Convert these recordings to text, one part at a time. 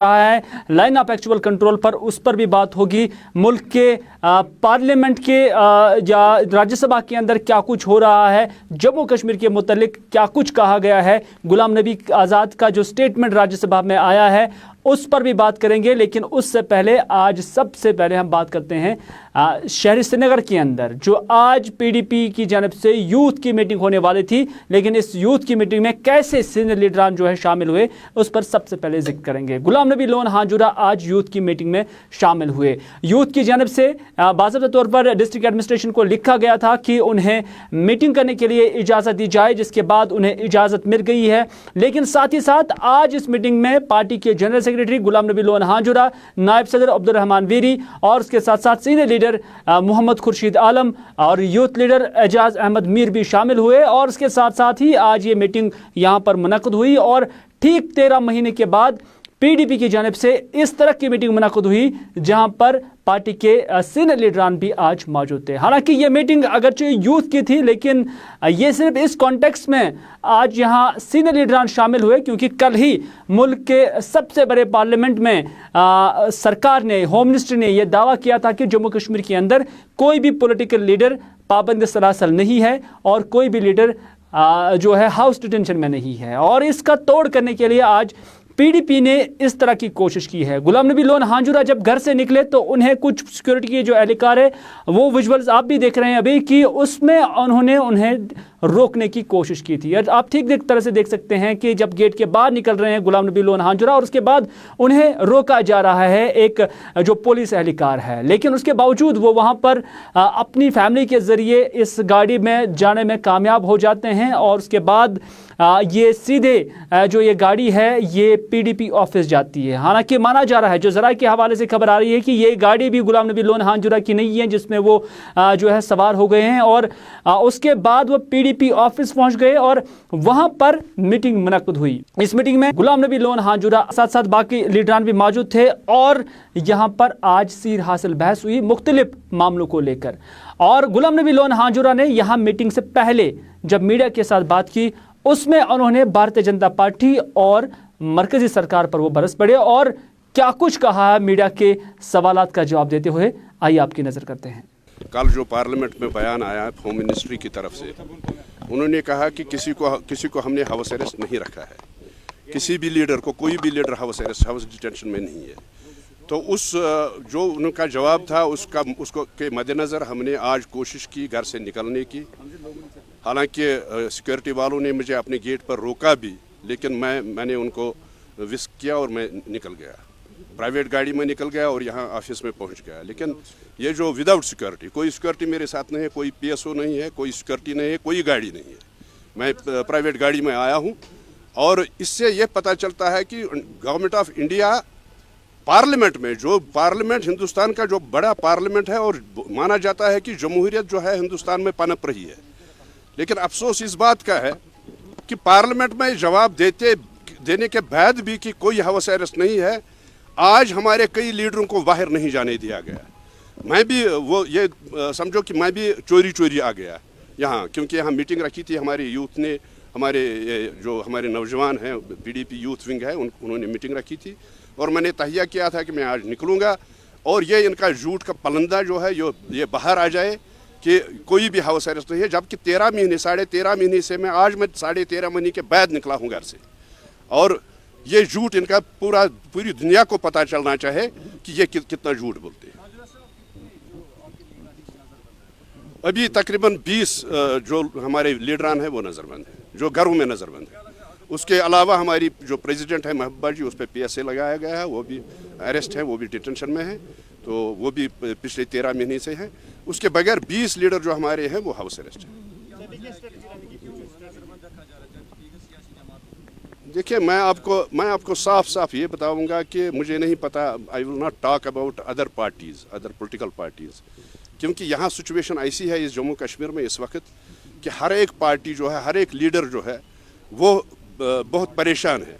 रहा है line of actual control पर, उस पर भी बात होगी। मुल्क के पार्लियामेंट के या राज्यसभा के अंदर क्या कुछ हो रहा है, जम्मू कश्मीर के मुतल्लिक क्या कुछ कहा गया है, गुलाम नबी आज़ाद का जो स्टेटमेंट राज्यसभा में आया है उस पर भी बात करेंगे। लेकिन उससे पहले आज सबसे पहले हम बात करते हैं शहर श्रीनगर के अंदर जो आज पीडीपी की जानब से यूथ की मीटिंग होने वाली थी, लेकिन इस यूथ की मीटिंग में कैसे सीनियर लीडरान जो है शामिल हुए उस पर सबसे पहले जिक्र करेंगे। गुलाम नबी लोन हांजुरा आज यूथ की मीटिंग में शामिल हुए। यूथ की जानब से बाज़ाब्ता तौर पर डिस्ट्रिक्ट एडमिनिस्ट्रेशन को लिखा गया था कि उन्हें मीटिंग करने के लिए इजाज़त दी जाए, जिसके बाद उन्हें इजाज़त मिल गई है। लेकिन साथ ही साथ आज इस मीटिंग में पार्टी के general secretary Ghulam Nabi loan हांजुरा, नायब सदर अब्दुल रहमान वीरी और उसके साथ साथ सीनियर लीडर मोहम्मद खुर्शीद आलम और यूथ लीडर एजाज अहमद मीर भी शामिल हुए। और उसके साथ साथ ही आज ये मीटिंग यहाँ पर मुनक्कद हुई और ठीक 13 महीने के बाद पीडीपी की जानिब से इस तरह की मीटिंग मुनक्कद हुई जहां पर पार्टी के सीनियर लीडरान भी आज मौजूद थे। हालांकि ये मीटिंग अगरचे यूथ की थी, लेकिन ये सिर्फ इस कॉन्टेक्स्ट में आज यहाँ सीनियर लीडरान शामिल हुए क्योंकि कल ही मुल्क के सबसे बड़े पार्लियामेंट में सरकार ने, होम मिनिस्ट्री ने यह दावा किया था कि जम्मू कश्मीर के अंदर कोई भी पॉलिटिकल लीडर पाबंद सलासल नहीं है और कोई भी लीडर जो है हाउस डिटेंशन में नहीं है। और इसका तोड़ करने के लिए आज पीडीपी ने इस तरह की कोशिश की है। गुलाम नबी लोन हांजुरा जब घर से निकले तो उन्हें कुछ सिक्योरिटी के जो एहलकार है वो विजुअल्स आप भी देख रहे हैं अभी कि उसमें उन्हें रोकने की कोशिश की थी। आप ठीक तरह से देख सकते हैं कि जब गेट के बाहर निकल रहे हैं गुलाम नबी लोन हांजुरा और उसके बाद उन्हें रोका जा रहा है एक जो पुलिस एहलकार है, लेकिन उसके बावजूद वो वहाँ पर अपनी फैमिली के ज़रिए इस गाड़ी में जाने में कामयाब हो जाते हैं और उसके बाद ये सीधे जो ये गाड़ी है ये पीडीपी ऑफिस जाती है। हालांकि माना जा रहा है, जो ज़रा के हवाले से खबर आ रही है कि ये गाड़ी भी गुलाम नबी लोन हांजुरा की नहीं है जिसमें वो जो है सवार हो गए हैं और उसके बाद वो पीडीपी ऑफिस पहुंच गए और वहां पर मीटिंग मुनक्कद हुई। इस मीटिंग में गुलाम नबी लोन हांजुरा साथ साथ बाकी लीडरान भी मौजूद थे और यहाँ पर आज सीर हासिल बहस हुई मुख्तलिफ मामलों को लेकर। और गुलाम नबी लोन हांजुरा ने यहाँ मीटिंग से पहले जब मीडिया के साथ बात की उसमें उन्होंने भारतीय जनता पार्टी और मरकजी सरकार पर वो बरस पड़े और क्या कुछ कहा है मीडिया के सवालात का जवाब देते हुए, आइए आपकी नज़र करते हैं। कल जो पार्लियामेंट में बयान आया होम मिनिस्ट्री की तरफ से, उन्होंने कहा कि किसी को हमने हाउस अरेस्ट नहीं रखा है, किसी भी लीडर को, कोई भी लीडर हाउस डिटेंशन में नहीं है। तो उस जो उनका जवाब था उसको के मद्देनज़र हमने आज कोशिश की घर से निकलने की। हालांकि सिक्योरिटी वालों ने मुझे अपने गेट पर रोका भी, लेकिन मैंने उनको विस्क किया और मैं निकल गया, प्राइवेट गाड़ी में निकल गया और यहाँ ऑफिस में पहुँच गया। लेकिन ये जो विदाउट सिक्योरिटी, कोई सिक्योरिटी मेरे साथ नहीं है, कोई पीएसओ नहीं है, कोई सिक्योरिटी नहीं है, कोई गाड़ी नहीं है, मैं प्राइवेट गाड़ी में आया हूँ। और इससे ये पता चलता है कि गवर्नमेंट ऑफ इंडिया पार्लियामेंट में, जो पार्लियामेंट हिंदुस्तान का जो बड़ा पार्लियामेंट है और माना जाता है कि जमहूरियत जो है हिंदुस्तान में पनप रही है, लेकिन अफसोस इस बात का है कि पार्लियामेंट में जवाब देने के बाद भी कि कोई हाउस अरेस्ट नहीं है, आज हमारे कई लीडरों को बाहर नहीं जाने दिया गया। मैं भी ये समझो कि मैं भी चोरी आ गया यहाँ, क्योंकि यहाँ मीटिंग रखी थी हमारे यूथ ने, हमारे नौजवान हैं, पीडीपी यूथ विंग है, उन्होंने मीटिंग रखी थी और मैंने तहिया किया था कि मैं आज निकलूँगा और ये इनका झूठ का पलंदा जो है ये बाहर आ जाए कि कोई भी हाउस अरेस्ट नहीं है। जबकि 13 महीने, 13.5 महीने से मैं 13.5 महीने के बाद निकला हूँ घर से। और ये झूठ इनका पूरी दुनिया को पता चलना चाहे कि ये कितना झूठ बोलते हैं। अभी तकरीबन 20 जो हमारे लीडरान हैं वो नज़रबंद हैं, जो घरों में नज़रबंद है। उसके अलावा हमारी जो प्रेसिडेंट है महबूबा जी, उस पर PSA लगाया गया है, वो भी अरेस्ट है, वो भी डिटेंशन में है, तो वो भी पिछले 13 महीने से हैं। उसके बगैर 20 लीडर जो हमारे हैं वो हाउस अरेस्ट है। देखिए, मैं आपको साफ ये बताऊंगा कि मुझे नहीं पता, I will not talk about other political parties, क्योंकि यहाँ सिचुएशन ऐसी है इस जम्मू कश्मीर में इस वक्त कि हर एक पार्टी जो है, हर एक लीडर जो है वो बहुत परेशान है।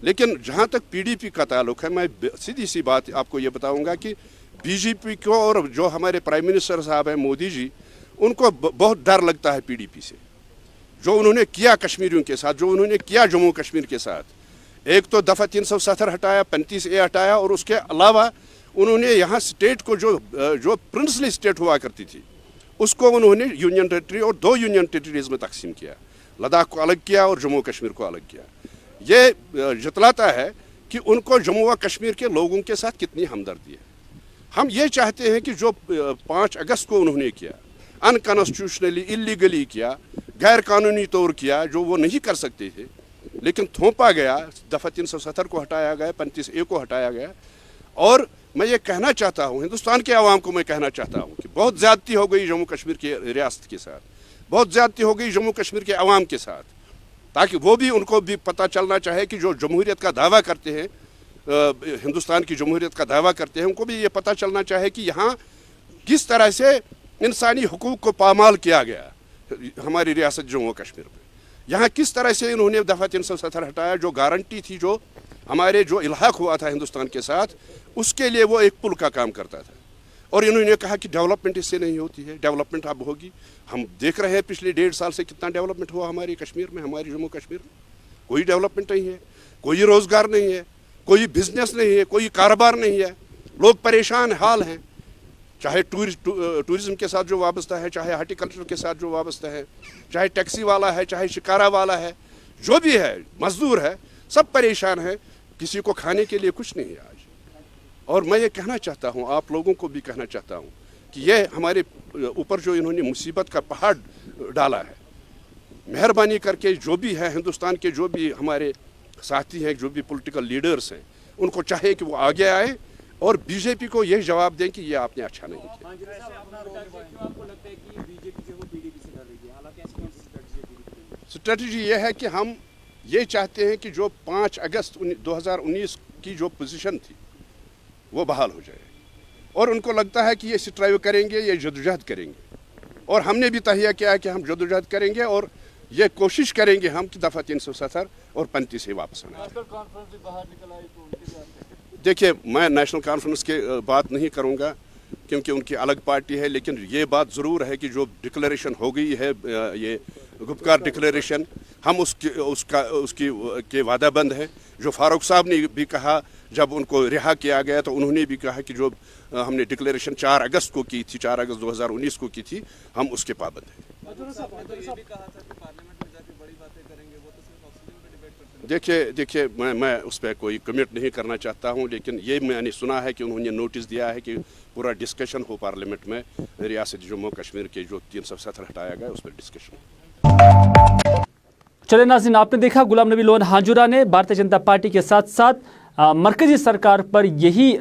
लेकिन जहाँ तक पीडीपी का ताल्लुक है, मैं सीधी सी बात आपको ये बताऊंगा कि बीजेपी को और जो हमारे प्राइम मिनिस्टर साहब हैं मोदी जी, उनको बहुत डर लगता है पीडीपी से। जो उन्होंने किया कश्मीरियों के साथ, जो उन्होंने किया जम्मू कश्मीर के साथ, एक तो दफ़ा 370 हटाया, 35A हटाया, और उसके अलावा उन्होंने यहाँ स्टेट को जो प्रिंसली स्टेट हुआ करती थी उसको उन्होंने यूनियन टेरिटरी और 2 यूनियन टेरिटरीज में तकसीम किया। लद्दाख को अलग किया और जम्मू कश्मीर को अलग किया। ये जतलाता है कि उनको जम्मू व कश्मीर के लोगों के साथ कितनी हमदर्दी है। हम ये चाहते हैं कि जो 5 अगस्त को उन्होंने किया, अनकॉन्स्टिट्यूशनली इलीगली किया, गैर कानूनी तौर किया, जो वो नहीं कर सकते थे, लेकिन थोपा गया, दफ़ा 370 को हटाया गया, 35A को हटाया गया। और मैं ये कहना चाहता हूँ, हिंदुस्तान के आवाम को मैं कहना चाहता हूँ कि बहुत ज़्यादती हो गई जम्मू कश्मीर की रियासत के साथ, बहुत ज़्यादती हो गई जम्मू कश्मीर के आवाम के साथ, ताकि वो भी, उनको भी पता चलना चाहे कि जो जमहूरियत का दावा करते हैं, हिंदुस्तान की जमहूरियत का दावा करते हैं, उनको भी ये पता चलना चाहे कि यहाँ किस तरह से इंसानी हुकूक को पामाल किया गया हमारी रियासत जम्मू कश्मीर में। यहाँ किस तरह से इन्होंने दफ़ा 370 हटाया, जो गारंटी थी, जो हमारे जो इल्हाक हुआ था हिंदुस्तान के साथ, उसके लिए वो एक पुल का काम करता था। और इन्होंने कहा कि डेवलपमेंट इससे नहीं होती है, डेवलपमेंट अब होगी। हम देख रहे हैं पिछले 1.5 साल से कितना डेवलपमेंट हुआ हमारे कश्मीर में, हमारी जम्मू कश्मीर में। कोई डेवलपमेंट नहीं है, कोई रोज़गार नहीं है, कोई बिजनेस नहीं है, कोई कारोबार नहीं है। लोग परेशान हाल हैं, चाहे टूरिज़्म के साथ जो वाबस्ता है, चाहे हार्टिकल्चर के साथ जो वाबस्ता है, चाहे टैक्सी वाला है, चाहे शिकारा वाला है, जो भी है, मजदूर है, सब परेशान है। किसी को खाने के लिए कुछ नहीं है आज। और मैं ये कहना चाहता हूँ, आप लोगों को भी कहना चाहता हूँ कि ये हमारे ऊपर जो इन्होंने मुसीबत का पहाड़ डाला है, मेहरबानी करके जो भी है हिंदुस्तान के, जो भी हमारे साथी हैं, जो भी पॉलिटिकल लीडर्स हैं, उनको चाहे कि वो आगे आए और बीजेपी को यह जवाब दें कि ये आपने अच्छा नहीं किया। स्ट्रेटजी ये है कि हम ये चाहते हैं कि जो 5 अगस्त 2019 की जो पोजीशन थी वो बहाल हो जाए, और उनको लगता है कि ये स्ट्राइव करेंगे, ये जदोजहद करेंगे, और हमने भी तहिया किया है कि हम जदोजहद करेंगे और ये कोशिश करेंगे हम कि दफ़ा 370 और 35 से वापस आना। देखिए, मैं नेशनल कॉन्फ्रेंस के बात नहीं करूंगा क्योंकि उनकी अलग पार्टी है, लेकिन ये बात ज़रूर है कि जो डिक्लेरेशन हो गई है, ये गुपकार डिक्लेरेशन, हम उसके वादाबंद हैं। जो फारूक साहब ने भी कहा, जब उनको रिहा किया गया तो उन्होंने भी कहा कि जो हमने डिक्लेरेशन 4 अगस्त को की थी, 4 अगस्त 2019 को की थी, हम उसके पाबंद हैं। देखिए मैं उस पर कोई कमेंट नहीं करना चाहता हूं, लेकिन ये मैंने सुना है कि उन्होंने नोटिस दिया है कि पूरा डिस्कशन हो पार्लियामेंट में, रियासत जम्मू कश्मीर के जो 370 हटाया गया उस पर डिस्कशन। चले नाज़रीन, आपने देखा गुलाम नबी लोन हांजुरा ने भारतीय जनता पार्टी के साथ साथ मरकजी सरकार पर यही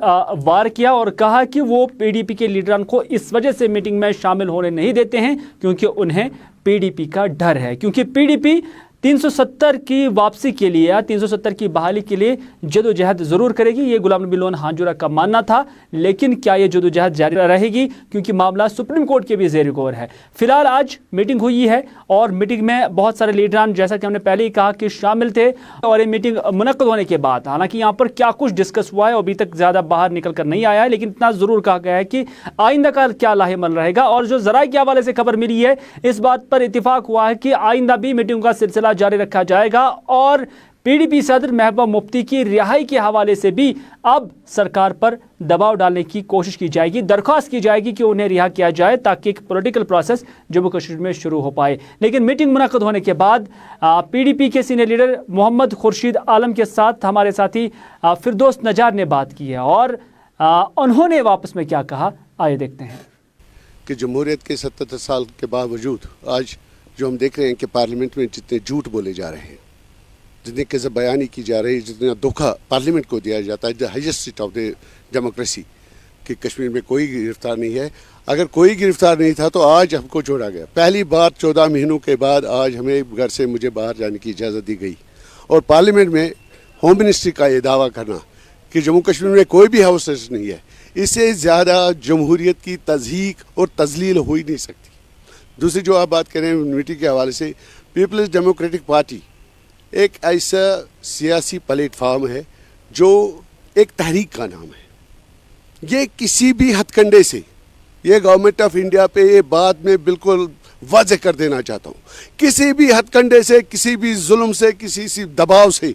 वार किया और कहा कि वो पीडीपी के लीडरान को इस वजह से मीटिंग में शामिल होने नहीं देते हैं क्योंकि उन्हें पीडीपी का डर है, क्योंकि पीडीपी 370 की वापसी के लिए या 370 की बहाली के लिए जदोजहद ज़रूर करेगी, ये गुलाम नबी लोन हांजुरा का मानना था। लेकिन क्या ये जदोजहद जारी रहेगी, क्योंकि मामला सुप्रीम कोर्ट के भी ज़ेर गौर है। फिलहाल आज मीटिंग हुई है और मीटिंग में बहुत सारे लीडरान, जैसा कि हमने पहले ही कहा, कि शामिल थे। और ये मीटिंग मुनक्कद होने के बाद हालांकि यहाँ पर क्या कुछ डिस्कस हुआ है अभी तक ज़्यादा बाहर निकल कर नहीं आया है, लेकिन इतना ज़रूर कहा गया है कि आइंदा का क्या लाहेमल रहेगा। और जो ज़राए के हवाले से खबर मिली है, इस बात पर इत्तेफाक हुआ है कि आइंदा भी मीटिंग का सिलसिला जारी रखा जाएगा और पीडीपी सदर महबूबा मुफ्ती की रिहाई के हवाले से भी अब सरकार पर दबाव डालने की कोशिश की जाएगी, दरख्वास्त की जाएगी कि उन्हें रिहा किया जाए ताकि एक पॉलिटिकल प्रोसेस जम्मू कश्मीर में शुरू हो पाए। लेकिन मीटिंग मुनक्कद होने के बाद पीडीपी के सीनियर लीडर मोहम्मद खुर्शीद आलम के साथ हमारे साथी फिरदौस नजार ने बात की है और उन्होंने वापस में क्या कहा, आइए देखते हैं। कि जमहूरियत के 77 साल के बावजूद आज जो हम देख रहे हैं कि पार्लियामेंट में जितने झूठ बोले जा रहे हैं, जितनी कज़ब बयानी की जा रही है, जितना धोखा पार्लियामेंट को दिया जाता है, the highest seat of the democracy, कि कश्मीर में कोई गिरफ्तार नहीं है। अगर कोई गिरफ्तार नहीं था तो आज हमको छोड़ा गया। पहली बार 14 महीनों के बाद आज हमें घर से मुझे बाहर जाने की इजाज़त दी गई। और पार्लियामेंट में होम मिनिस्ट्री का ये दावा करना कि जम्मू कश्मीर में कोई भी हाउस अरेस्ट नहीं है, इससे ज़्यादा जमहूरियत की तज़हीक और तज़लील हो ही नहीं सकती। दूसरी जो आप बात करें मीटिंग के हवाले से, पीपल्स डेमोक्रेटिक पार्टी एक ऐसा सियासी प्लेटफार्म है जो एक तहरीक का नाम है। ये किसी भी हथकंडे से, ये गवर्नमेंट ऑफ इंडिया पे ये बात मैं बिल्कुल वाज़ेह कर देना चाहता हूँ, किसी भी हथकंडे से, किसी भी जुल्म से, किसी दबाव से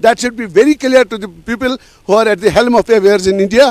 That should be very clear to the people who are at the helm of affairs in India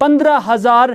15,000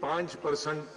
5%،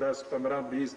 10، 15، 20،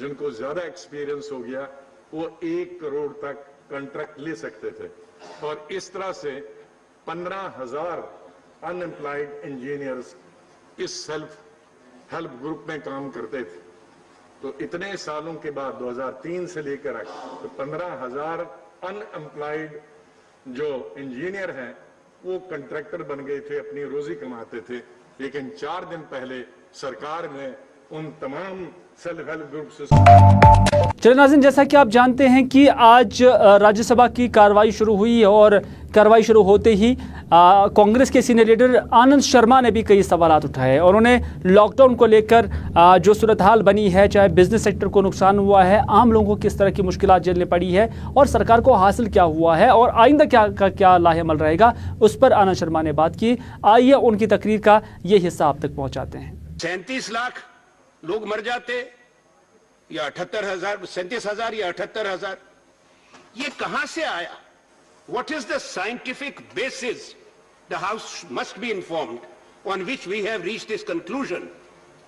जिनको ज्यादा एक्सपीरियंस हो गया वो 1 करोड़ तक कॉन्ट्रैक्ट ले सकते थे और इस तरह से 15,000 अनएम्प्लॉयड इंजीनियर्स इस सेल्फ हेल्प ग्रुप में काम करते थे। तो इतने सालों के बाद 2003 से लेकर तो 15,000 अनएम्प्लॉयड जो इंजीनियर हैं वो कॉन्ट्रैक्टर बन गए थे, अपनी रोजी कमाते थे। लेकिन 4 दिन पहले सरकार ने उन तमाम सेल्फ हेल्प ग्रुप से चलिए नाज़रीन, जैसा कि आप जानते हैं कि आज राज्यसभा की कार्रवाई शुरू हुई और कार्रवाई शुरू होते ही कांग्रेस के सीनियर लीडर आनंद शर्मा ने भी कई सवालात उठाए और उन्होंने लॉकडाउन को लेकर जो सूरत हाल बनी है, चाहे बिजनेस सेक्टर को नुकसान हुआ है, आम लोगों को किस तरह की मुश्किलात झेलनी पड़ी है और सरकार को हासिल क्या हुआ है और आइंदा क्या लाहेअमल रहेगा, उस पर आनंद शर्मा ने बात की। आइए उनकी तकरीर का ये हिस्सा आप तक पहुँचाते हैं। 37 लाख लोग मर जाते या 37,000 या 78,000, ये कहां से आया? What is the scientific basis? The House must be informed on which we have reached this conclusion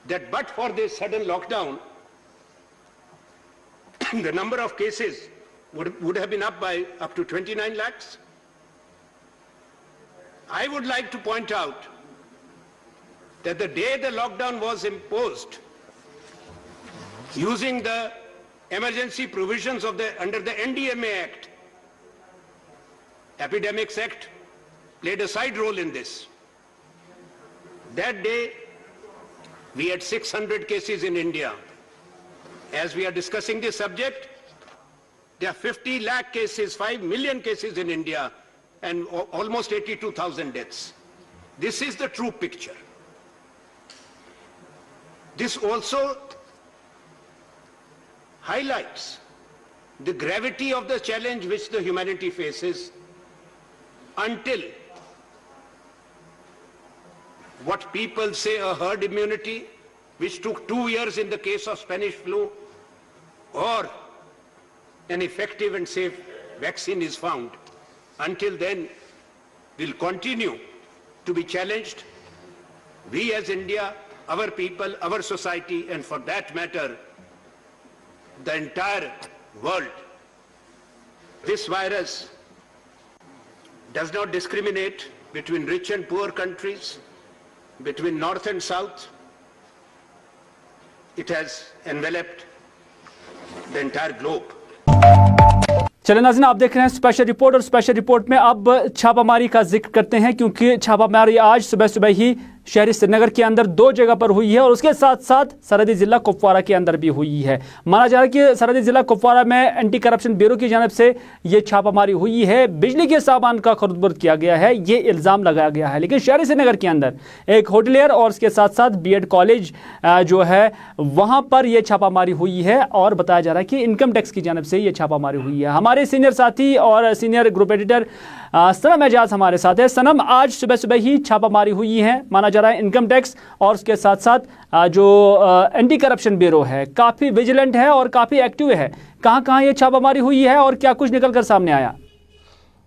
that but for this sudden lockdown, the number of cases would have been up to 29 lakhs. I would like to point out that the day the lockdown was imposed, using the emergency provisions under the NDMA Act, Epidemics Act played a side role in this. That day, we had 600 cases in India. As we are discussing this subject, there are 50 lakh cases, 5 million cases in India, and almost 82,000 deaths. This is the true picture. This also highlights the gravity of the challenge which the humanity faces until what people say a herd immunity, which took 2 years in the case of Spanish flu, or an effective and safe vaccine is found. Until then, we'll continue to be challenged. We as India, our people, our society, and for that matter, the entire world. This virus does not discriminate between rich and poor countries, between north and south. It has enveloped the entire globe. चलिए नाज़रीन, आप देख रहे हैं special report और special report में अब छापामारी का जिक्र करते हैं क्योंकि छापामारी आज सुबह सुबह ही शहरी श्रीनगर के अंदर 2 जगह पर हुई है और उसके साथ साथ सरहदी ज़िला कुपवारा के अंदर भी हुई है। माना जा रहा है कि सरहदी ज़िला कुपवारा में एंटी करप्शन ब्यूरो की जानिब से ये छापामारी हुई है, बिजली के सामान का खुर्द-बुर्द किया गया है, ये इल्ज़ाम लगाया गया है। लेकिन शहरी श्रीनगर के अंदर एक होटलियर और उसके साथ साथ BEd कॉलेज जो है वहाँ पर यह छापामारी हुई है और बताया जा रहा है कि इनकम टैक्स की जानिब से ये छापामारी हुई है। हमारे सीनियर साथी और सीनियर ग्रुप एडिटर सनम एजाज हमारे साथ है। सनम, आज सुबह सुबह ही छापामारी हुई है, माना जा रहा है इनकम टैक्स और उसके साथ साथ जो एंटी करप्शन ब्यूरो है काफ़ी विजिलेंट है और काफ़ी एक्टिव है। कहाँ ये छापामारी हुई है और क्या कुछ निकल कर सामने आया?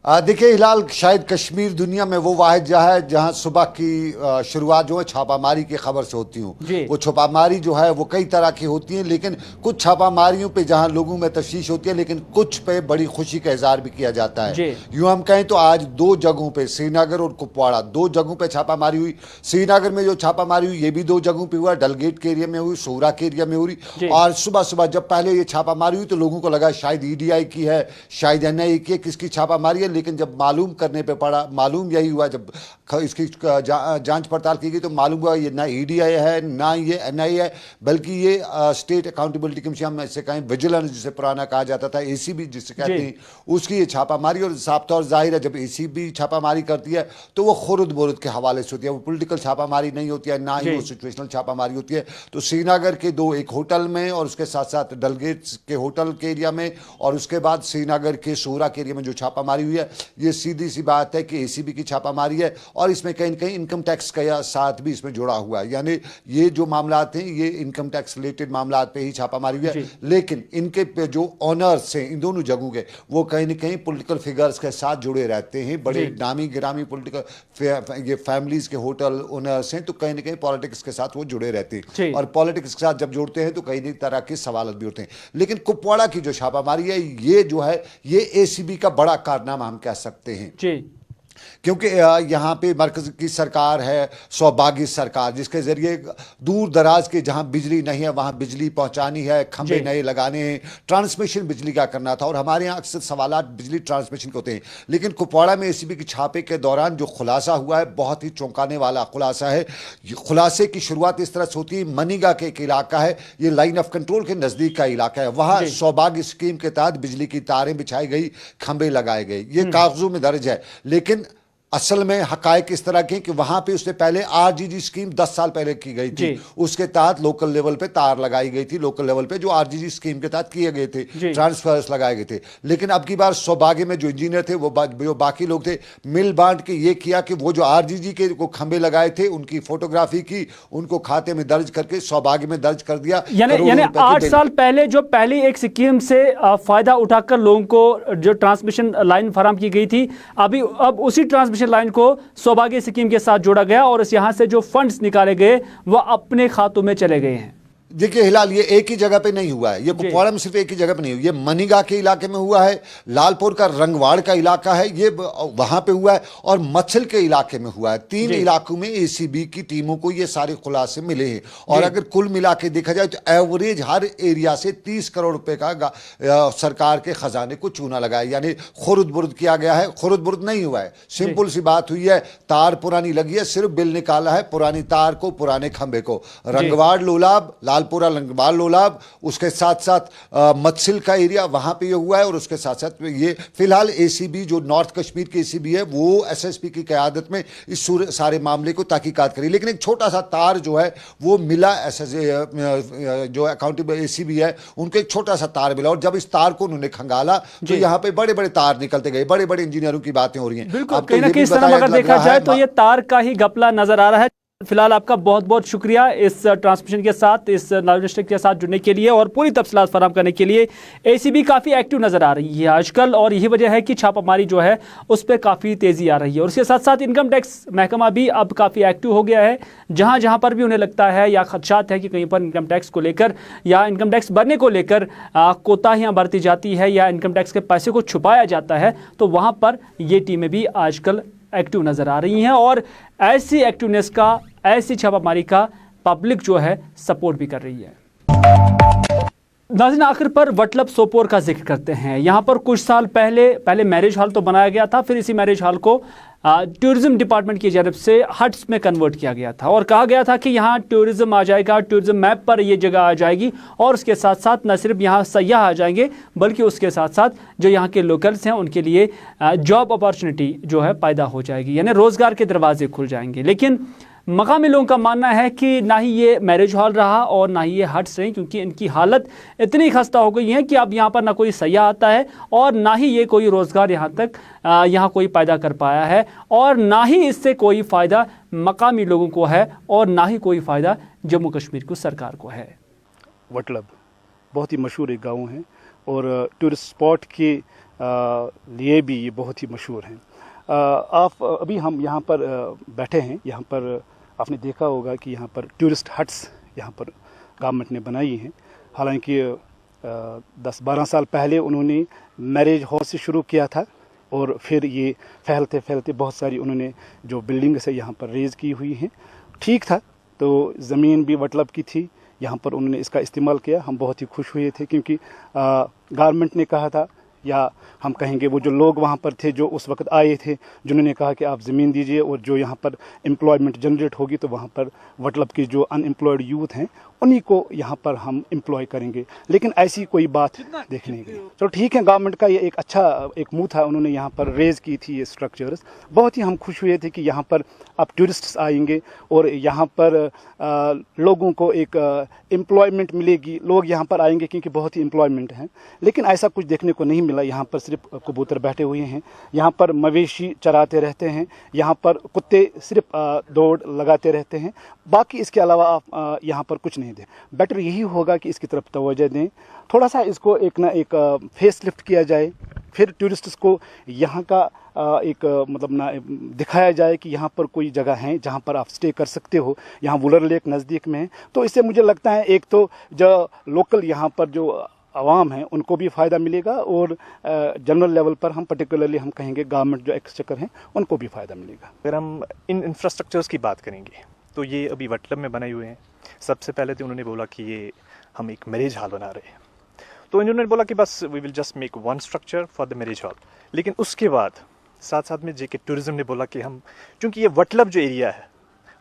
देखिए हिलाल, शायद कश्मीर दुनिया में वो वाहिद जगह है जहां सुबह की शुरुआत जो है छापामारी की खबर से होती हूँ। वो छापामारी जो है वो कई तरह की होती है, लेकिन कुछ छापामारियों पे जहां लोगों में तशवीश होती है, लेकिन कुछ पे बड़ी खुशी का इजहार भी किया जाता है। यूँ हम कहें तो आज 2 जगहों पे, श्रीनगर और कुपवाड़ा, 2 जगहों पे छापामारी हुई। श्रीनगर में जो छापामारी हुई ये भी 2 जगहों पर हुआ, डलगेट के एरिया में हुई, सोरा के एरिया में हुई। और सुबह सुबह जब पहले ये छापामारी हुई तो लोगों को लगा शायद EDI की है, शायद NIA की है, किसकी छापामारी है। लेकिन जब मालूम करने पे पड़ा, मालूम यही हुआ, जब इसकी जांच पड़ताल की गई तो मालूम हुआ ये ना EDI है ना ये NIA है, बल्कि ये स्टेट अकाउंटेबिलिटी कमीशन, हम ऐसे कहें विजिलेंस जिसे पुराना कहा जाता था, ACB जिसे कहते हैं, उसकी ये छापामारी। और साफ तौर जाहिर है जब ACB छापामारी करती है तो वो खुर्द बुर्द के हवाले से होती है, वो पॉलिटिकल छापामारी नहीं होती है, ना ही वो सिचुएशनल छापामारी होती है। तो श्रीनगर के 2, एक होटल में और उसके साथ साथ डलगेट के होटल के एरिया में और उसके बाद श्रीनगर के सोरा के एरिया में जो छापामारी हुई है ये सीधी सी बात है कि एसीबी की छापामारी है और इसमें कहीं न कहीं इनकम टैक्स का साथ भी इसमें जुड़ा हुआ है, यानी ये जो मामलात हैं ये इनकम टैक्स रिलेटेड मामलात पे ही छापामारी हुई है। लेकिन इनके पे जो ऑनर्स हैं इन दोनों जगहों के, वो कहीं न कहीं पॉलिटिकल फिगर्स के साथ जुड़े रहते हैं, बड़े नामी गिरामी पॉलिटिकल ये फैमिलीज के होटल ओनर्स हैं, तो कहीं न कहीं पॉलिटिक्स के साथ वो जुड़े रहते हैं और पॉलिटिक्स के साथ जब जुड़ते हैं तो कई तरह के सवाल भी उठते हैं। लेकिन कुपवाड़ा की जो छापामारी है ये जो है ये एसीबी का बड़ा कारनामा हम कह सकते हैं जी, क्योंकि यहाँ पे मरकज की सरकार है, सौभाग्य सरकार, जिसके जरिए दूर दराज के जहाँ बिजली नहीं है वहाँ बिजली पहुँचानी है, खंभे नए लगाने हैं, ट्रांसमिशन बिजली का करना था। और हमारे यहाँ अक्सर सवालात बिजली ट्रांसमिशन के होते हैं, लेकिन कुपवाड़ा में एसीबी की छापे के दौरान जो खुलासा हुआ है बहुत ही चौंकाने वाला खुलासा है। खुलासे की शुरुआत इस तरह से होती है, मनीगा के एक इलाका है, ये लाइन ऑफ कंट्रोल के नज़दीक का इलाका है, वहाँ सौभाग्य स्कीम के तहत बिजली की तारें बिछाई गई, खंभे लगाए गए, ये कागजों में दर्ज है। लेकिन असल में हकायक इस तरह के कि वहां पे उससे पहले आरजीजी स्कीम 10 साल पहले की गई थी, उसके तहत लोकल लेवल पे तार लगाई गई थी, लोकल लेवल पे जो आरजीजी स्कीम के तहत किए गए थे, ट्रांसफर्स लगाए गए थे। लेकिन अब की बार सौभाग्य में जो इंजीनियर थे वो जो बाकी लोग थे मिल बांट के ये किया कि वो जो आरजीजी के को खंभे लगाए थे उनकी फोटोग्राफी की, उनको खाते में दर्ज करके सौभाग्य में दर्ज कर दिया। यानी 8 साल पहले जो पहली एक स्कीम से फायदा उठाकर लोगों को जो ट्रांसमिशन लाइन फराहम की गई थी, अब उसी ट्रांसमिशन लाइन को सौभाग्य स्कीम के साथ जोड़ा गया और यहां से जो फंड्स निकाले गए वह अपने खातों में चले गए हैं। देखिए हिलाल, ये एक ही जगह पे नहीं हुआ है, ये कुपवाड़ा में सिर्फ एक ही जगह पे नहीं हुआ, ये मनीगा के इलाके में हुआ है, लालपुर का रंगवाड़ का इलाका है ये वहां पे हुआ है, और मच्छल के इलाके में हुआ है। 3 इलाकों में एसीबी की टीमों को ये सारे खुलासे मिले हैं। और अगर कुल मिला के देखा जाए तो एवरेज हर एरिया से 30 करोड़ रुपए का सरकार के खजाने को चूना लगा है, यानी खुर्द बुर्द किया गया है। खुर्द बुर्द नहीं हुआ है, सिंपल सी बात हुई है, तार पुरानी लगी है, सिर्फ बिल निकाला है पुरानी तार को, पुराने खंबे को। रंगवाड़ लोलाब, लालपुरा लंगवाल लोलाब, उसके साथ साथ मत्सिल का एरिया वहां पे ये हुआ है। और उसके साथ साथ ये फिलहाल एसीबी जो नॉर्थ कश्मीर की एसीबी है वो एसएसपी की क़यादत में इस सारे मामले को तहकीकात करी। लेकिन एक छोटा सा तार जो है वो मिला, जो अकाउंटेबल एसीबी है उनको एक छोटा सा तार मिला, और जब इस तार को उन्होंने खंगाला तो यहाँ पे बड़े बड़े तार निकलते गए, बड़े बड़े इंजीनियरों की बातें हो रही हैं। बिल्कुल, कहीं ना कहीं इस तरह अगर देखा जाए तो ये तार का ही घपला नजर आ रहा है। फिलहाल आपका बहुत बहुत शुक्रिया इस ट्रांसमिशन के साथ, इस लॉजिस्टिक के साथ जुड़ने के लिए और पूरी तफसीलात फराहम करने के लिए। एसीबी काफ़ी एक्टिव नज़र आ रही है आजकल, और यही वजह है कि छापामारी जो है उस पर काफ़ी तेज़ी आ रही है। और उसके साथ साथ इनकम टैक्स महकमा भी अब काफ़ी एक्टिव हो गया है। जहाँ जहाँ पर भी उन्हें लगता है या खदशात है कि कहीं पर इनकम टैक्स को लेकर या इनकम टैक्स भरने को लेकर कोताहियाँ बरती जाती है या इनकम टैक्स के पैसे को छुपाया जाता है, तो वहाँ पर ये टीमें भी आजकल एक्टिव नज़र आ रही हैं। और ऐसी एक्टिवनेस का, ऐसी छापामारी का पब्लिक जो है सपोर्ट भी कर रही है। नाज़रीन, आखिर पर वटलब सोपोर का जिक्र करते हैं। यहाँ पर कुछ साल पहले मैरिज हॉल तो बनाया गया था, फिर इसी मैरिज हॉल को टूरिज्म डिपार्टमेंट की जानब से हट्स में कन्वर्ट किया गया था और कहा गया था कि यहाँ टूरिज्म आ जाएगा, टूरिज्म मैप पर ये जगह आ जाएगी और उसके साथ साथ न सिर्फ यहाँ सयाह आ जाएंगे बल्कि उसके साथ साथ जो यहाँ के लोकल्स हैं उनके लिए जॉब अपॉर्चुनिटी जो है पैदा हो जाएगी, यानी रोज़गार के दरवाजे खुल जाएंगे। लेकिन मकामी लोगों का मानना है कि ना ही ये मैरिज हॉल रहा और ना ही ये हट्स रही, क्योंकि इनकी हालत इतनी खस्ता हो गई है कि अब यहाँ पर ना कोई सयाह आता है और ना ही ये कोई रोज़गार यहाँ कोई पैदा कर पाया है, और ना ही इससे कोई फ़ायदा मकामी लोगों को है और ना ही कोई फ़ायदा जम्मू कश्मीर की सरकार को है। वटलब बहुत ही मशहूर एक गाँव है और टूरिस्ट स्पॉट के लिए भी ये बहुत ही मशहूर हैं। अभी हम यहाँ पर बैठे हैं, यहाँ पर आपने देखा होगा कि यहाँ पर टूरिस्ट हट्स यहाँ पर गवर्नमेंट ने बनाई हैं। हालांकि 10-12 साल पहले उन्होंने मैरिज हॉल से शुरू किया था और फिर ये फैलते फैलते बहुत सारी उन्होंने जो बिल्डिंग्स है यहाँ पर रेज़ की हुई हैं। ठीक था, तो ज़मीन भी वटलब की थी, यहाँ पर उन्होंने इसका इस्तेमाल किया। हम बहुत ही खुश हुए थे क्योंकि गवर्नमेंट ने कहा था, या हम कहेंगे वो जो लोग वहाँ पर थे जो उस वक्त आए थे, जिन्होंने कहा कि आप ज़मीन दीजिए और जो यहाँ पर एम्प्लॉयमेंट जनरेट होगी तो वहाँ पर वटलब की जो अनएम्प्लॉयड यूथ हैं उन्हीं को यहाँ पर हम एम्प्लॉय करेंगे, लेकिन ऐसी कोई बात देखने नहीं गई। चलो ठीक है, गवर्नमेंट का ये एक अच्छा एक मूव था, उन्होंने यहाँ पर रेज की थी ये स्ट्रक्चर्स, बहुत ही हम खुश हुए थे कि यहाँ पर अब टूरिस्ट्स आएंगे और यहाँ पर लोगों को एक एम्प्लॉयमेंट मिलेगी, लोग यहाँ पर आएंगे क्योंकि बहुत ही एम्प्लॉयमेंट है। लेकिन ऐसा कुछ देखने को नहीं मिला। यहाँ पर सिर्फ कबूतर बैठे हुए हैं, यहाँ पर मवेशी चराते रहते हैं, यहाँ पर कुत्ते सिर्फ दौड़ लगाते रहते हैं, बाकी इसके अलावा आप यहाँ पर कुछ नहीं दें। बेटर यही होगा कि इसकी तरफ तवज्जो दें, थोड़ा सा इसको एक ना एक फेस लिफ्ट किया जाए, फिर टूरिस्ट्स को यहाँ का एक मतलब ना दिखाया जाए कि यहाँ पर कोई जगह है जहाँ पर आप स्टे कर सकते हो, यहाँ वुलर लेक नज़दीक में है। तो इससे मुझे लगता है एक तो जो लोकल यहाँ पर जो आवाम है उनको भी फ़ायदा मिलेगा और जनरल लेवल पर हम पर्टिकुलरली हम कहेंगे गवर्नमेंट जो एक्सचेकर हैं उनको भी फ़ायदा मिलेगा। अगर हम इन इंफ्रास्ट्रक्चर्स की बात करेंगे तो ये अभी वटलब में बनाए हुए हैं। सबसे पहले तो उन्होंने बोला कि ये हम एक मैरिज हॉल बना रहे हैं, तो इन्होंने बोला कि बस we will just make one structure for the marriage hall. लेकिन उसके बाद साथ साथ में जेके टूरिज्म ने बोला कि हम, चूँकि ये वटलब जो एरिया है,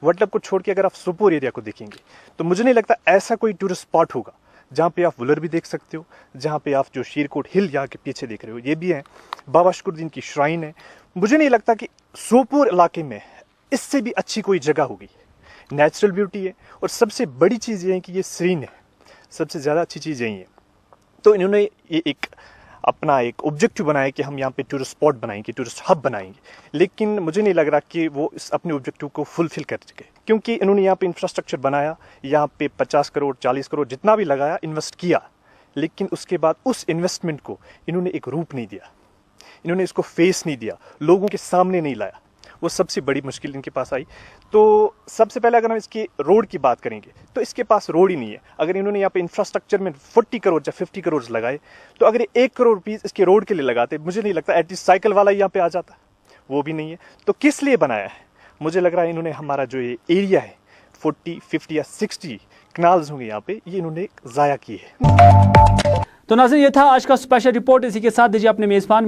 वटलब को छोड़ के अगर आप सोपोर एरिया को देखेंगे तो मुझे नहीं लगता ऐसा कोई टूरिस्ट स्पॉट होगा जहाँ पे आप वुलर भी देख सकते हो, जहाँ पे आप जो शीरकोट हिल यहाँ के पीछे देख रहे हो ये भी है, बाबा शुक्रुद्दीन की श्राइन है। मुझे नहीं लगता कि सोपोर इलाके में इससे भी अच्छी कोई जगह होगी। नेचुरल ब्यूटी है और सबसे बड़ी चीज़ ये है कि ये सीन है, सबसे ज़्यादा अच्छी चीज़ यही है। तो इन्होंने ये एक अपना एक ऑब्जेक्टिव बनाया कि हम यहाँ पे टूरिस्ट स्पॉट बनाएंगे, टूरिस्ट हब बनाएंगे, लेकिन मुझे नहीं लग रहा कि वो इस अपने ऑब्जेक्टिव को फुलफिल कर सके, क्योंकि इन्होंने यहाँ पे इंफ्रास्ट्रक्चर बनाया, यहाँ पे 50 करोड़ 40 करोड़ जितना भी लगाया, इन्वेस्ट किया, लेकिन उसके बाद उस इन्वेस्टमेंट को इन्होंने एक रूप नहीं दिया, इन्होंने इसको फेस नहीं दिया, लोगों के सामने नहीं लाया। वो सबसे बड़ी मुश्किल इनके पास आई। तो सबसे पहले अगर हम इसकी रोड की बात करेंगे तो इसके पास रोड ही नहीं है। अगर इन्होंने यहाँ पे इंफ्रास्ट्रक्चर में 40 करोड़ या 50 करोड़ लगाए तो अगर 1 करोड़ रुपीज़ इसके रोड के लिए लगाते, मुझे नहीं लगता एटलीस्ट साइकिल वाला यहाँ पे आ जाता, वो भी नहीं है। तो किस लिए बनाया है? मुझे लग रहा है इन्होंने हमारा जो ये एरिया है 40, 50 या 60 कनाल्स होंगे यहाँ पे, ये इन्होंने ज़ाया किए है। तो नाज़रीन, ये था आज का स्पेशल रिपोर्ट। इसी के साथ दीजिए अपने मेज़बान